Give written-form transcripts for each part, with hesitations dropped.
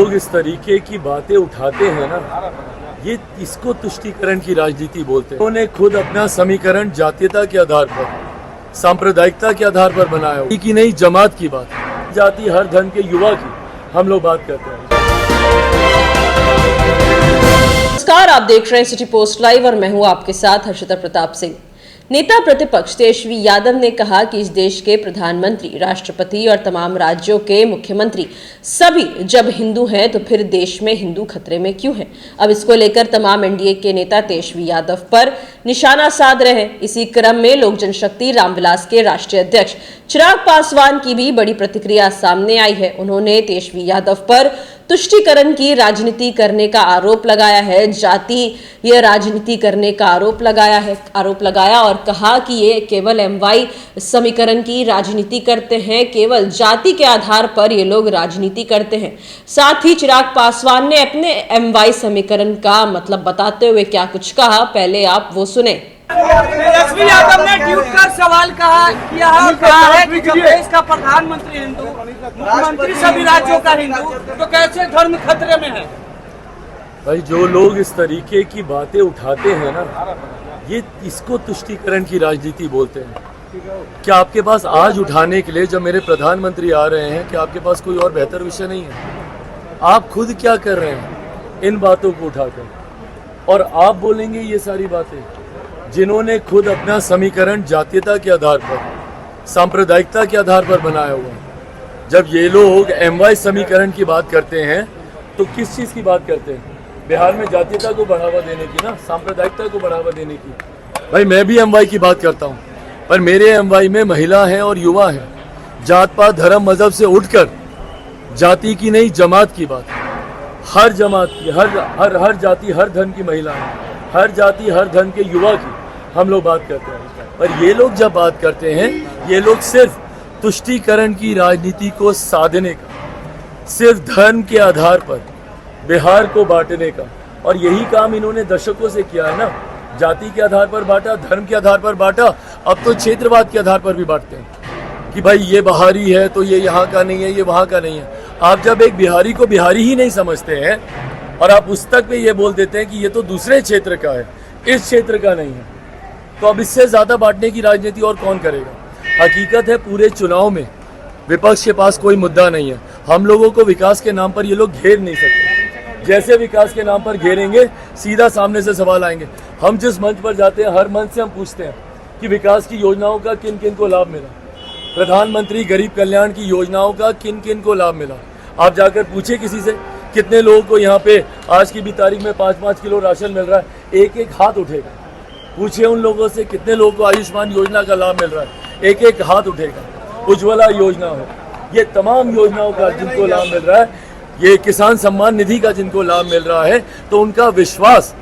लोग इस तरीके की बातें उठाते हैं ना, ये इसको तुष्टीकरण की राजनीति बोलते हैं। उन्होंने खुद अपना समीकरण जातीयता के आधार पर, सांप्रदायिकता के आधार पर बनाया हो कि नहीं, जमात की बात, जाति हर धर्म के युवा की हम लोग बात करते हैं। नमस्कार, आप देख रहे हैं सिटी पोस्ट लाइव और मैं हूं आपके साथ हर्षिता प्रताप सिंह। नेता प्रतिपक्ष तेजस्वी यादव ने कहा कि इस देश के प्रधानमंत्री, राष्ट्रपति और तमाम राज्यों के मुख्यमंत्री सभी जब हिंदू हैं तो फिर देश में हिंदू खतरे में क्यों हैं। अब इसको लेकर तमाम एनडीए के नेता तेजस्वी यादव पर निशाना साध रहे हैं। इसी क्रम में लोक जनशक्ति रामविलास के राष्ट्रीय अध्यक्ष चिराग पासवान की भी बड़ी प्रतिक्रिया सामने आई है। उन्होंने तेजस्वी यादव पर तुष्टीकरण की राजनीति करने का आरोप लगाया है, जातीय राजनीति करने का आरोप लगाया और कहा कि ये केवल एमवाई समीकरण की राजनीति करते हैं, केवल जाति के आधार पर ये लोग राजनीति करते हैं। साथ ही चिराग पासवान ने अपने एमवाई समीकरण का मतलब बताते हुए क्या कुछ कहा, पहले आप वो सुने। तेजस्वी यादव ने ट्वीट कर सवाल किया है कि जब देश का प्रधानमंत्री हिंदू, मुख्यमंत्री सभी राज्यों का हिंदू, तो कैसे धर्म खतरे में है। भाई, जो लोग इस तरीके की बातें उठाते हैं ना, ये इसको तुष्टीकरण की राजनीति बोलते हैं। क्या आपके पास आज उठाने के लिए, जब मेरे प्रधानमंत्री आ रहे हैं, क्या आपके पास कोई और बेहतर विषय नहीं है? आप खुद क्या कर रहे हैं इन बातों को उठाकर, और आप बोलेंगे ये सारी बातें? जिन्होंने खुद अपना समीकरण जातीयता के आधार पर, सांप्रदायिकता के आधार पर बनाया हुआ है। जब ये लोग एमवाई समीकरण की बात करते हैं तो किस चीज़ की बात करते हैं? बिहार में जातीयता को बढ़ावा देने की ना, सांप्रदायिकता को बढ़ावा देने की। भाई, मैं भी एमवाई की बात करता हूँ, पर मेरे एमवाई में महिला हैं और युवा हैं। जात पात धर्म मजहब से उठकर जाति की नहीं, जमात की बात, हर जमात की, हर जाति हर धर्म की महिला है, हर जाति हर धर्म के युवा की हम लोग बात करते हैं। पर ये लोग जब बात करते हैं, ये लोग सिर्फ तुष्टीकरण की राजनीति को साधने का, सिर्फ धर्म के आधार पर बिहार को बांटने का, और यही काम इन्होंने दशकों से किया है ना। जाति के आधार पर बांटा, धर्म के आधार पर बांटा, अब तो क्षेत्रवाद के आधार पर भी बांटते हैं कि भाई ये बिहारी है तो ये यहाँ का नहीं है, ये वहाँ का नहीं है। आप जब एक बिहारी को बिहारी ही नहीं समझते हैं और आप उस तक पे ये बोल देते हैं कि ये तो दूसरे क्षेत्र का है, इस क्षेत्र का नहीं है, तो अब इससे ज़्यादा बांटने की राजनीति और कौन करेगा? हकीकत है, पूरे चुनाव में विपक्ष के पास कोई मुद्दा नहीं है। हम लोगों को विकास के नाम पर ये लोग घेर नहीं सकते। जैसे विकास के नाम पर घेरेंगे, सीधा सामने से सवाल आएंगे। हम जिस मंच पर जाते हैं, हर मंच से हम पूछते हैं कि विकास की योजनाओं का किन किन को लाभ मिला, प्रधानमंत्री गरीब कल्याण की योजनाओं का किन किन को लाभ मिला। आप जाकर पूछे किसी से, कितने लोगों को यहाँ पे आज की भी तारीख में 5-5 किलो राशन मिल रहा है, एक एक हाथ उठेगा। पूछिए उन लोगों से कितने लोगों को आयुष्मान योजना का लाभ मिल रहा है, एक एक हाथ उठेगा। उज्ज्वला योजना हो, ये तमाम योजनाओं का जिनको लाभ मिल रहा है, ये किसान सम्मान निधि का जिनको लाभ मिल रहा है, तो उनका विश्वास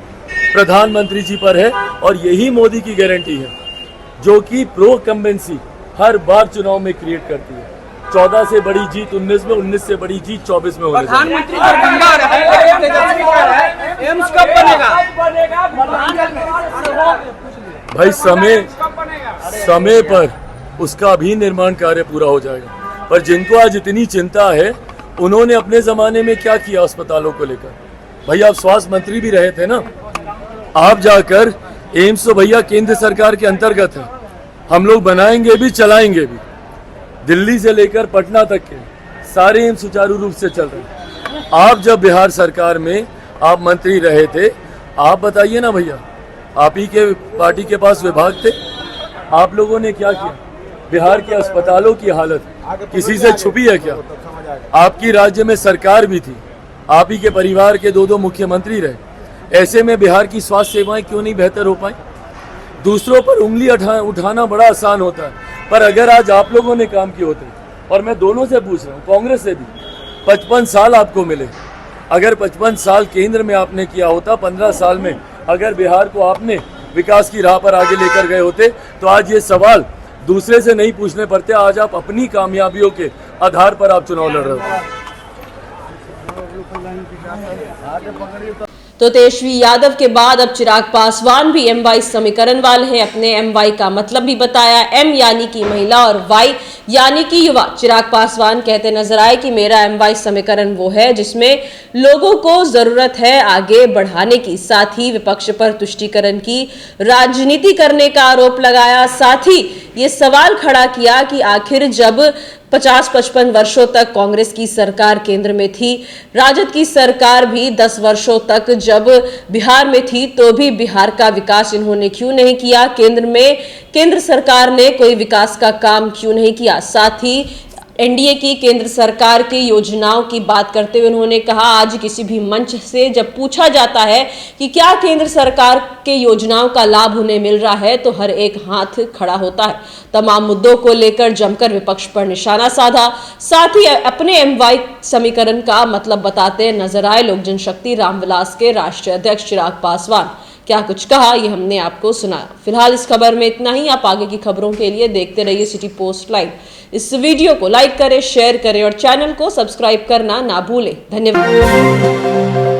प्रधानमंत्री जी पर है। और यही मोदी की गारंटी है, जो कि प्रो कंबेंसी हर बार चुनाव में क्रिएट करती है। 14 से बड़ी जीत 19 में, 19 से बड़ी जीत 24 में होने प्रधानमंत्री दरभंगा रहे, एम्स कब बनेगा? भाई, समय पर उसका भी निर्माण कार्य पूरा हो जाएगा। पर जिनको आज इतनी चिंता है, उन्होंने अपने जमाने में क्या किया अस्पतालों को लेकर? भाई, आप स्वास्थ्य मंत्री भी रहे थे ना, आप जाकर एम्स तो भैया केंद्र सरकार के अंतर्गत है, हम लोग बनाएंगे भी चलाएंगे भी। दिल्ली से लेकर पटना तक के सारे एम्स सुचारू रूप से चल रहे हैं। आप जब बिहार सरकार में आप मंत्री रहे थे, आप बताइए ना भैया, आप ही के पार्टी के पास विभाग थे, आप लोगों ने क्या किया? बिहार के अस्पतालों की हालत किसी से छुपी है क्या? आपकी राज्य में सरकार भी थी, आप ही के परिवार के 2-2 मुख्यमंत्री रहे। ऐसे में बिहार की स्वास्थ्य सेवाएं क्यों नहीं बेहतर हो पाई? दूसरों पर उंगली उठाना बड़ा आसान होता है, पर अगर आज आप लोगों ने काम किए होते, और मैं दोनों से पूछ रहा हूँ, कांग्रेस से भी, 55 साल आपको मिले, अगर 55 साल केंद्र में आपने किया होता, 15 साल में अगर बिहार को आपने विकास की राह पर आगे लेकर गए होते, तो आज ये सवाल दूसरे से नहीं पूछने पड़ते। आज आप अपनी कामयाबियों के आधार पर आप चुनाव लड़ रहे हो। तो तेजस्वी यादव के बाद अब चिराग पासवान भी एमवाई समीकरण वाले हैं। अपने एमवाई का मतलब भी बताया। एम यानी कि महिला और वाई यानी कि युवा चिराग पासवान कहते नजर आए कि मेरा MY समीकरण वो है जिसमें लोगों को जरूरत है आगे बढ़ाने की। साथ ही विपक्ष पर तुष्टीकरण की राजनीति करने का आरोप लगाया। साथ ही ये सवाल खड़ा किया कि आखिर जब 50-55 वर्षों तक कांग्रेस की सरकार केंद्र में थी, राजद की सरकार भी 10 वर्षों तक जब बिहार में थी, तो भी बिहार का विकास इन्होंने क्यों नहीं किया? केंद्र सरकार ने कोई विकास का काम क्यों नहीं किया? साथ ही NDA की केंद्र सरकार की योजनाओं की बात करते हुए उन्होंने कहा, आज किसी भी मंच से जब पूछा जाता है कि क्या केंद्र सरकार के योजनाओं का लाभ उन्हें मिल रहा है, तो हर एक हाथ खड़ा होता है। तमाम मुद्दों को लेकर जमकर विपक्ष पर निशाना साधा। साथ ही अपने MY समीकरण का मतलब बताते नजर आए लोक जनशक्ति रामविलास के राष्ट्रीय अध्यक्ष चिराग पासवान। क्या कुछ कहा ये हमने आपको सुनाया। फिलहाल इस खबर में इतना ही। आप आगे की खबरों के लिए देखते रहिए सिटी पोस्ट लाइव। इस वीडियो को लाइक करें, शेयर करें और चैनल को सब्सक्राइब करना ना भूलें। धन्यवाद।